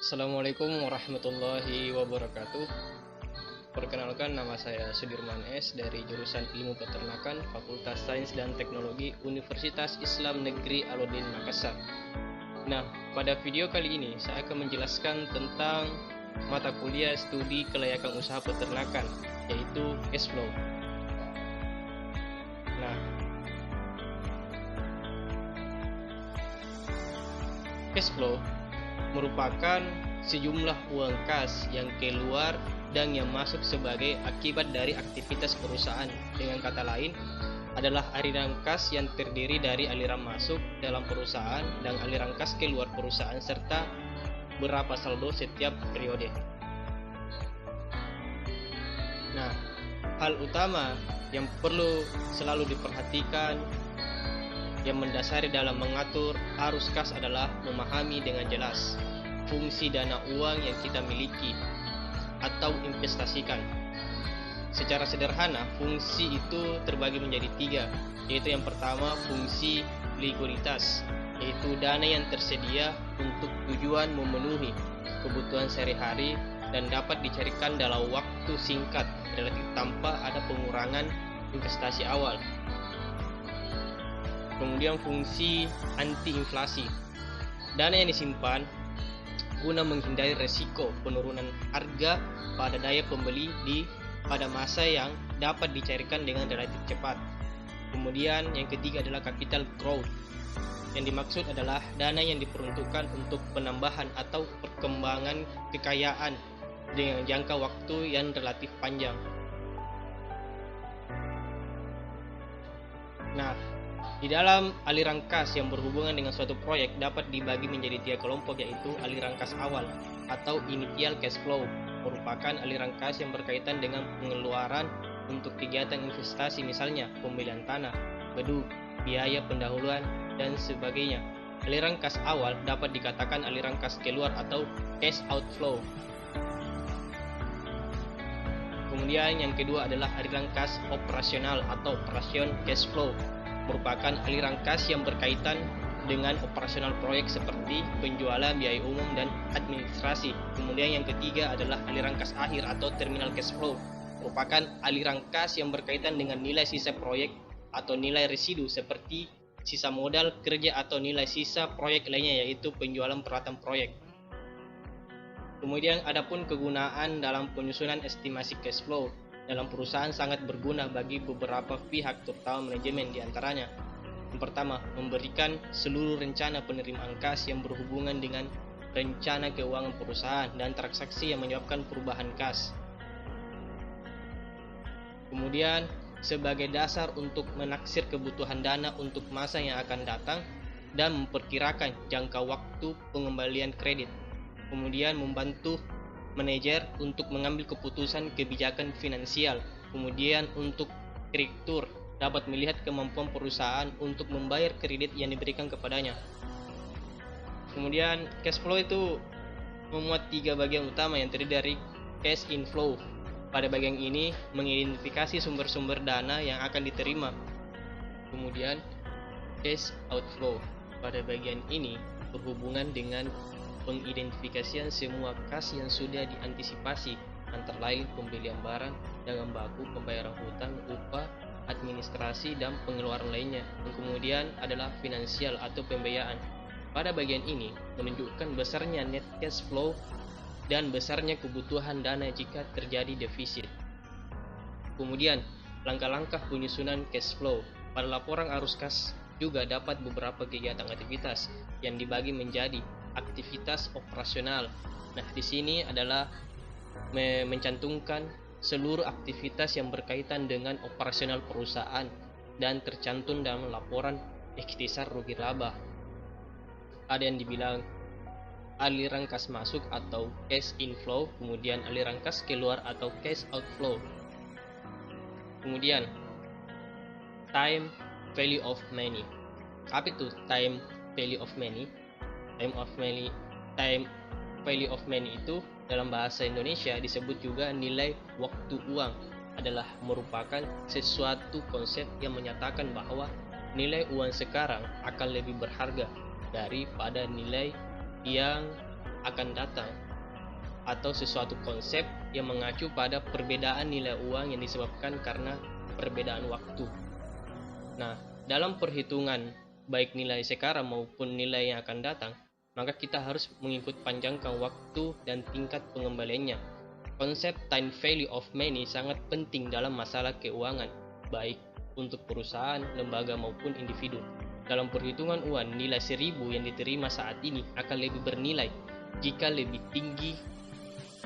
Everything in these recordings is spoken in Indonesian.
Assalamualaikum warahmatullahi wabarakatuh. Perkenalkan, nama saya Sudirman S. dari jurusan Ilmu Peternakan Fakultas Sains dan Teknologi Universitas Islam Negeri Alauddin Makassar. Nah, pada video kali ini saya akan menjelaskan tentang mata kuliah studi kelayakan usaha peternakan, yaitu cash flow. Nah, cash flow merupakan sejumlah uang kas yang keluar dan yang masuk sebagai akibat dari aktivitas perusahaan. Dengan kata lain, adalah aliran kas yang terdiri dari aliran masuk dalam perusahaan dan aliran kas keluar perusahaan serta berapa saldo setiap periode. Nah, hal utama yang perlu selalu diperhatikan yang mendasari dalam mengatur arus kas adalah memahami dengan jelas fungsi dana uang yang kita miliki atau investasikan. Secara sederhana, fungsi itu terbagi menjadi tiga, yaitu yang pertama fungsi likuiditas, yaitu dana yang tersedia untuk tujuan memenuhi kebutuhan sehari-hari dan dapat dicarikan dalam waktu singkat relatif tanpa ada pengurangan investasi awal. Kemudian fungsi anti-inflasi, dana yang disimpan guna menghindari resiko penurunan harga pada daya pembeli pada masa yang dapat dicairkan dengan relatif cepat. Kemudian yang ketiga adalah capital growth, yang dimaksud adalah dana yang diperuntukkan untuk penambahan atau perkembangan kekayaan dengan jangka waktu yang relatif panjang. Nah, di dalam aliran kas yang berhubungan dengan suatu proyek dapat dibagi menjadi tiga kelompok, yaitu aliran kas awal atau initial cash flow, merupakan aliran kas yang berkaitan dengan pengeluaran untuk kegiatan investasi, misalnya pembelian tanah, gedung, biaya pendahuluan, dan sebagainya. Aliran kas awal dapat dikatakan aliran kas keluar atau cash outflow. Kemudian yang kedua adalah aliran kas operasional atau operation cash flow, merupakan aliran kas yang berkaitan dengan operasional proyek seperti penjualan, biaya umum, dan administrasi. Kemudian yang ketiga adalah aliran kas akhir atau terminal cash flow, merupakan aliran kas yang berkaitan dengan nilai sisa proyek atau nilai residu seperti sisa modal kerja atau nilai sisa proyek lainnya, yaitu penjualan peralatan proyek. Kemudian adapun kegunaan dalam penyusunan estimasi cash flow dalam perusahaan sangat berguna bagi beberapa pihak, terutama manajemen. Di antaranya, yang pertama, memberikan seluruh rencana penerimaan kas yang berhubungan dengan rencana keuangan perusahaan dan transaksi yang menyebabkan perubahan kas. Kemudian, sebagai dasar untuk menaksir kebutuhan dana untuk masa yang akan datang dan memperkirakan jangka waktu pengembalian kredit. Kemudian, membantu manajer untuk mengambil keputusan kebijakan finansial. Kemudian untuk direktur dapat melihat kemampuan perusahaan untuk membayar kredit yang diberikan kepadanya. Kemudian cash flow itu memuat tiga bagian utama yang terdiri dari cash inflow. Pada bagian ini mengidentifikasi sumber-sumber dana yang akan diterima. Kemudian cash outflow. Pada bagian ini berhubungan dengan pengidentifikasian semua kas yang sudah diantisipasi, antara lain pembelian barang, dagang baku, pembayaran hutang, upah, administrasi, dan pengeluaran lainnya. Dan kemudian adalah finansial atau pembiayaan. Pada bagian ini menunjukkan besarnya net cash flow dan besarnya kebutuhan dana jika terjadi defisit. Kemudian langkah-langkah penyusunan cash flow. Pada laporan arus kas juga dapat beberapa kegiatan aktivitas yang dibagi menjadi aktivitas operasional. Nah, di sini adalah mencantumkan seluruh aktivitas yang berkaitan dengan operasional perusahaan dan tercantum dalam laporan ikhtisar rugi laba. Ada yang dibilang aliran kas masuk atau cash inflow, kemudian aliran kas keluar atau cash outflow. Kemudian time value of money. Apa itu time value of money? Time value of money itu dalam bahasa Indonesia disebut juga nilai waktu uang, adalah merupakan sesuatu konsep yang menyatakan bahwa nilai uang sekarang akan lebih berharga daripada nilai yang akan datang, atau sesuatu konsep yang mengacu pada perbedaan nilai uang yang disebabkan karena perbedaan waktu. Nah, dalam perhitungan baik nilai sekarang maupun nilai yang akan datang, maka kita harus mengikut panjangkan waktu dan tingkat pengembaliannya. Konsep time value of money sangat penting dalam masalah keuangan, baik untuk perusahaan, lembaga maupun individu. Dalam perhitungan uang, nilai 1000 yang diterima saat ini akan lebih bernilai jika lebih tinggi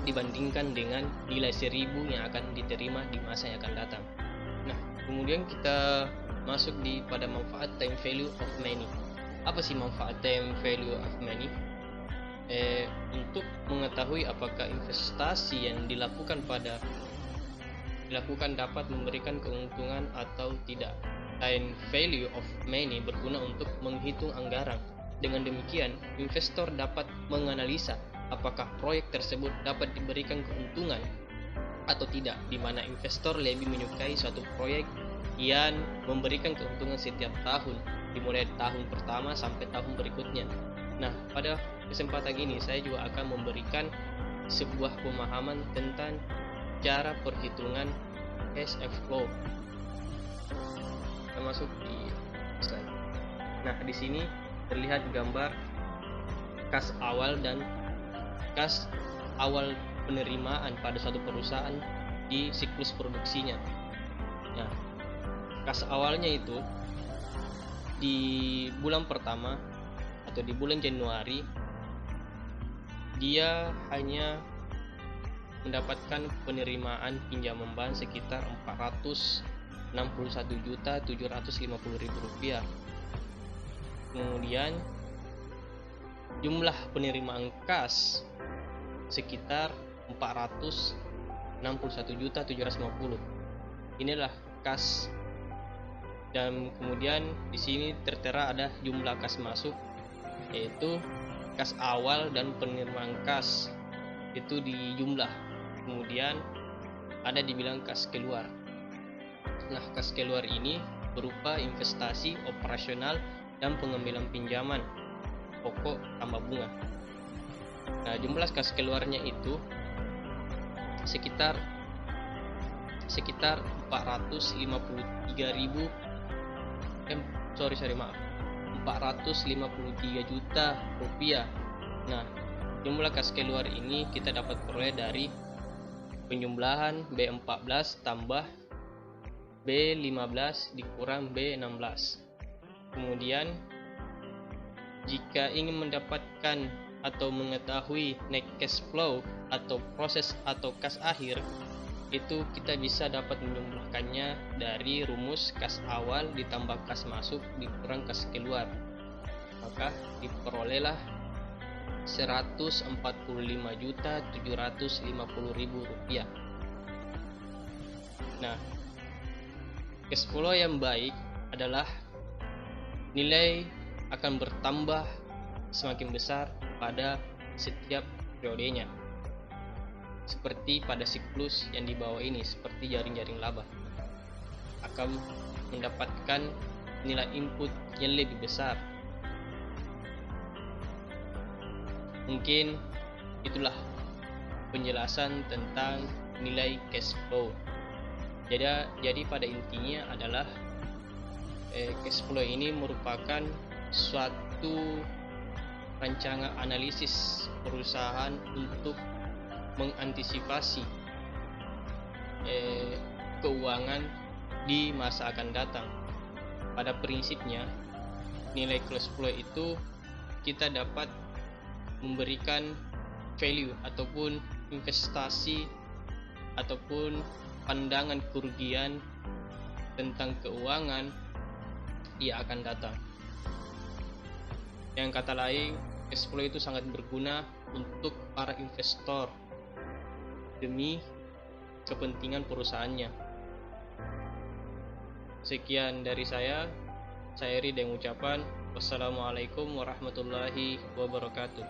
dibandingkan dengan nilai 1000 yang akan diterima di masa yang akan datang. Nah, kemudian kita masuk pada manfaat time value of money. Apa sih manfaat time value of money? Untuk mengetahui apakah investasi yang dilakukan dapat memberikan keuntungan atau tidak. Time value of money berguna untuk menghitung anggaran. Dengan demikian, investor dapat menganalisa apakah proyek tersebut dapat diberikan keuntungan atau tidak, di mana investor lebih menyukai suatu proyek yang memberikan keuntungan setiap tahun, dimulai tahun pertama sampai tahun berikutnya. Nah, pada kesempatan ini saya juga akan memberikan sebuah pemahaman tentang cara perhitungan cash flow. Kita masuk di slide. Nah, di sini terlihat gambar kas awal dan kas awal penerimaan pada suatu perusahaan di siklus produksinya. Nah, kas awalnya itu di bulan pertama atau di bulan Januari dia hanya mendapatkan penerimaan pinjaman bank sekitar Rp461.750.000. Kemudian jumlah penerimaan kas sekitar 461.750. Inilah kas, dan kemudian di sini tertera ada jumlah kas masuk, yaitu kas awal dan penerimaan kas itu di jumlah. Kemudian ada dibilang kas keluar. Nah, kas keluar ini berupa investasi operasional dan pengambilan pinjaman pokok tambah bunga. Nah, jumlah kas keluarnya itu sekitar 453 juta rupiah. Nah, jumlah kas keluar ini kita dapat peroleh dari penjumlahan B14 tambah B15 dikurang B16. Kemudian jika ingin mendapatkan atau mengetahui net cash flow atau proses atau kas akhir, itu kita bisa dapat menjumlahkannya dari rumus kas awal ditambah kas masuk dikurang kas keluar, maka diperolehlah Rp145.750.000. Nah, cash flow yang baik adalah nilai akan bertambah semakin besar pada setiap periodenya, seperti pada siklus yang di bawah ini, seperti jaring-jaring laba akan mendapatkan nilai input yang lebih besar. Mungkin itulah penjelasan tentang nilai cash flow. Jadi pada intinya adalah cash flow ini merupakan suatu rancangan analisis perusahaan untuk mengantisipasi keuangan di masa akan datang. Pada prinsipnya, nilai cash flow itu kita dapat memberikan value ataupun investasi ataupun pandangan kerugian tentang keuangan yang akan datang. Yang kata lain, cash flow itu sangat berguna untuk para investor demi kepentingan perusahaannya. Sekian dari saya Eri dengan ucapan wassalamualaikum warahmatullahi wabarakatuh.